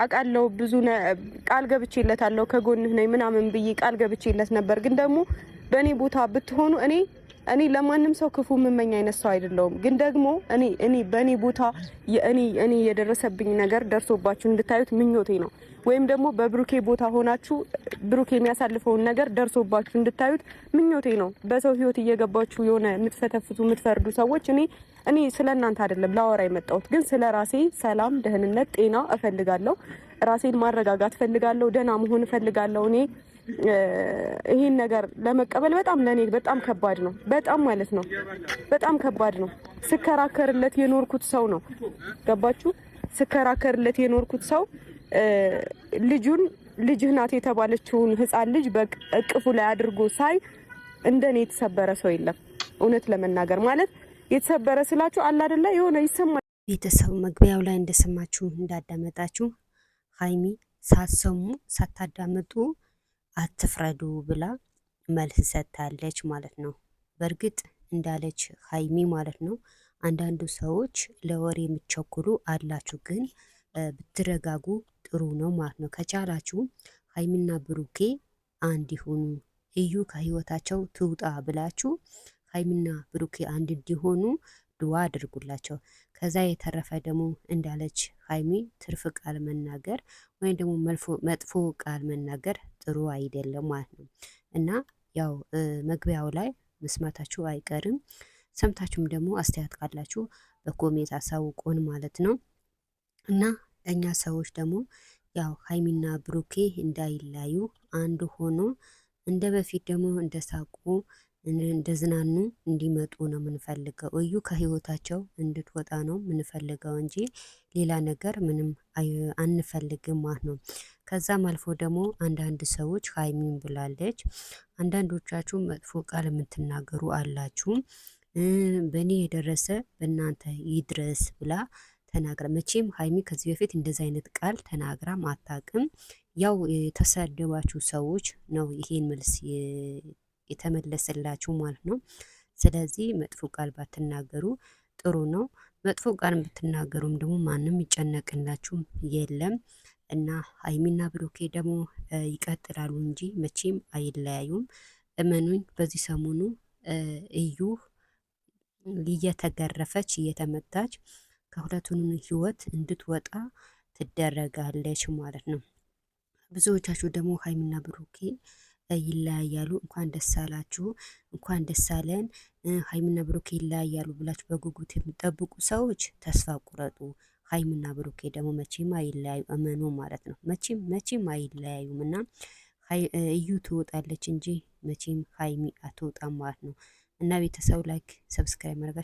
አቃለው ብዙ ቃል ገብቼለታለሁ ከጎንህ ነኝ ምናምን ብዬ ቃል ገብቼለት ነበር። ግን ደግሞ በእኔ ቦታ ብትሆኑ እኔ ለማንም ሰው ክፉ የምመኝ አይነት ሰው አይደለሁም። ግን ደግሞ እኔ በእኔ ቦታ እኔ የደረሰብኝ ነገር ደርሶባችሁ እንድታዩት ምኞቴ ነው። ወይም ደግሞ በብሩኬ ቦታ ሆናችሁ ብሩኬ የሚያሳልፈውን ነገር ደርሶባችሁ እንድታዩት ምኞቴ ነው። በሰው ህይወት እየገባችሁ የሆነ የምትፈተፍቱ የምትፈርዱ ሰዎች እኔ ስለ እናንተ አይደለም ላወራ የመጣሁት፣ ግን ስለ ራሴ ሰላም፣ ደህንነት፣ ጤና እፈልጋለሁ። ራሴን ማረጋጋት እፈልጋለሁ። ደህና መሆን እፈልጋለሁ። እኔ ይሄን ነገር ለመቀበል በጣም ለኔ በጣም ከባድ ነው። በጣም ማለት ነው በጣም ከባድ ነው። ስከራከርለት የኖርኩት ሰው ነው። ገባችሁ? ስከራከርለት የኖርኩት ሰው ልጅህ ናት የተባለችውን ህፃን ልጅ በእቅፉ ላይ አድርጎ ሳይ እንደኔ የተሰበረ ሰው የለም። እውነት ለመናገር ማለት የተሰበረ ስላችሁ አለ አይደለ የሆነ ይሰማል። ቤተሰብ መግቢያው ላይ እንደሰማችሁ እንዳዳመጣችሁ ሀይሚ ሳትሰሙ ሳታዳምጡ አትፍረዱ ብላ መልስ ሰጥታለች ማለት ነው። በእርግጥ እንዳለች ሀይሚ ማለት ነው አንዳንዱ ሰዎች ለወሬ የምትቸኩሉ አላችሁ፣ ግን ብትረጋጉ ጥሩ ነው ማለት ነው። ከቻላችሁ ሀይሚና ብሩኬ አንድ ይሁኑ፣ እዩ ከህይወታቸው ትውጣ ብላችሁ ሀይሚና ብሩኬ አንድ እንዲሆኑ ድዋ አድርጉላቸው። ከዛ የተረፈ ደግሞ እንዳለች ሀይሚ ትርፍ ቃል መናገር ወይም ደግሞ መጥፎ ቃል መናገር ጥሩ አይደለም ማለት ነው። እና ያው መግቢያው ላይ መስማታችሁ አይቀርም። ሰምታችሁም ደግሞ አስተያየት ካላችሁ በኮሜንት አሳውቁን ማለት ነው። እና እኛ ሰዎች ደግሞ ያው ሀይሚና ብሩኬ እንዳይላዩ አንድ ሆኖ እንደ በፊት ደግሞ እንደሳቁ እንደዝናኑ እንዲመጡ ነው የምንፈልገው። እዩ ከህይወታቸው እንድትወጣ ነው የምንፈልገው እንጂ ሌላ ነገር ምንም አንፈልግም ማለት ነው። ከዛም አልፎ ደግሞ አንዳንድ ሰዎች ሀይሚን ብላለች፣ አንዳንዶቻችሁ መጥፎ ቃል የምትናገሩ አላችሁ፣ በእኔ የደረሰ በእናንተ ይድረስ ብላ ተናግራ። መቼም ሀይሚ ከዚህ በፊት እንደዚህ አይነት ቃል ተናግራ አታውቅም። ያው የተሰደባችሁ ሰዎች ነው ይሄን መልስ የተመለሰላችሁ ማለት ነው። ስለዚህ መጥፎ ቃል ባትናገሩ ጥሩ ነው። መጥፎ ቃል ብትናገሩም ደግሞ ማንም ይጨነቅላችሁም የለም። እና ሀይሚና ብሩኬ ደግሞ ይቀጥላሉ እንጂ መቼም አይለያዩም። እመኑኝ። በዚህ ሰሞኑ እዩ እየተገረፈች እየተመታች ከሁለቱንም ህይወት እንድትወጣ ትደረጋለች ማለት ነው። ብዙዎቻችሁ ደግሞ ሀይሚና ብሩኬ ይለያያሉ፣ እንኳን ደስ አላችሁ፣ እንኳን ደስ አለን፣ ሀይሚና ብሩኬ ይለያያሉ ብላችሁ በጉጉት የምጠብቁ ሰዎች ተስፋ ቁረጡ። ሀይሚና ብሩኬ ደግሞ መቼም አይለያዩ፣ እመኑ ማለት ነው። መቼም አይለያዩም እና እዩ ትወጣለች እንጂ መቼም ሀይሚ አትወጣም ማለት ነው። እና ቤተሰብ ላይክ ሰብስክራይብ ማድረጋችሁ